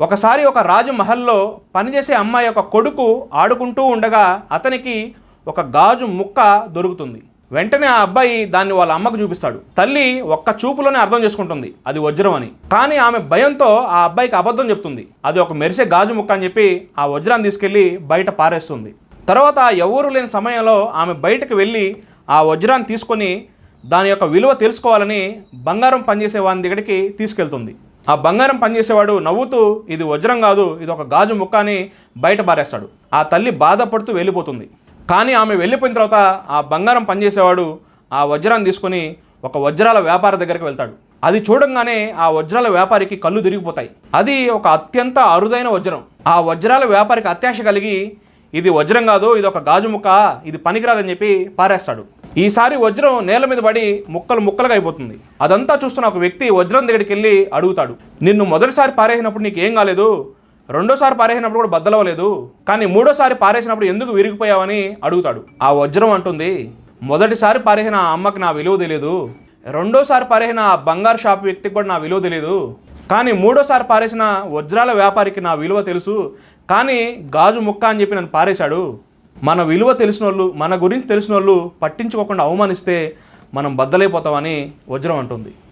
ఒకసారి ఒక రాజు మహల్లో పనిచేసే అమ్మాయి యొక్క కొడుకు ఆడుకుంటూ ఉండగా అతనికి ఒక గాజు ముక్క దొరుకుతుంది. వెంటనే ఆ అబ్బాయి దాన్ని వాళ్ళ అమ్మకు చూపిస్తాడు. తల్లి ఒక్క చూపులోనే అర్థం చేసుకుంటుంది అది వజ్రం అని. కానీ ఆమె భయంతో ఆ అబ్బాయికి అబద్ధం చెప్తుంది. అది ఒక మెరిసే గాజు ముక్క అని చెప్పి ఆ వజ్రాన్ని తీసుకెళ్లి బయట పారేస్తుంది. తర్వాత ఎవరూ లేని సమయంలో ఆమె బయటకు వెళ్ళి ఆ వజ్రాన్ని తీసుకొని దాని యొక్క విలువ తెలుసుకోవాలని బంగారం పనిచేసే వాని దగ్గరికి తీసుకెళ్తుంది. ఆ బంగారం పనిచేసేవాడు నవ్వుతూ ఇది వజ్రం కాదు, ఇది ఒక గాజు ముక్క అని బయట పారేస్తాడు. ఆ తల్లి బాధపడుతూ వెళ్ళిపోతుంది. కానీ ఆమె వెళ్ళిపోయిన తర్వాత ఆ బంగారం పనిచేసేవాడు ఆ వజ్రాన్ని తీసుకొని ఒక వజ్రాల వ్యాపారి దగ్గరికి వెళ్తాడు. అది చూడంగానే ఆ వజ్రాల వ్యాపారికి కళ్ళు తిరిగిపోతాయి. అది ఒక అత్యంత అరుదైన వజ్రం. ఆ వజ్రాల వ్యాపారికి అత్యాశ కలిగి ఇది వజ్రం కాదు, ఇది ఒక గాజు ముక్క, ఇది పనికిరాదని చెప్పి పారేస్తాడు. ఈసారి వజ్రం నేల మీద పడి ముక్కలు ముక్కలుగా అయిపోతుంది. అదంతా చూస్తున్న ఒక వ్యక్తి వజ్రం దగ్గరికి వెళ్ళి అడుగుతాడు, నిన్ను మొదటిసారి పారేసినప్పుడు నీకు ఏం కాలేదు, రెండోసారి పారేసినప్పుడు కూడా బద్దలవ్వలేదు, కానీ మూడోసారి పారేసినప్పుడు ఎందుకు విరిగిపోయావని అడుగుతాడు. ఆ వజ్రం అంటుంది, మొదటిసారి పారేసిన ఆ అమ్మకి నా విలువ తెలియదు, రెండోసారి పారేసిన ఆ బంగారు షాప్ వ్యక్తికి కూడా నా విలువ తెలియదు, కానీ మూడోసారి పారేసిన వజ్రాల వ్యాపారికి నా విలువ తెలుసు, కానీ గాజు ముక్క అని చెప్పి నన్ను పారేశాడు. మన విలువ తెలిసిన వాళ్ళు, మన గురించి తెలిసిన వాళ్ళు పట్టించుకోకుండా అవమానిస్తే మనం బద్దలైపోతామని వజ్రం అంటుంది.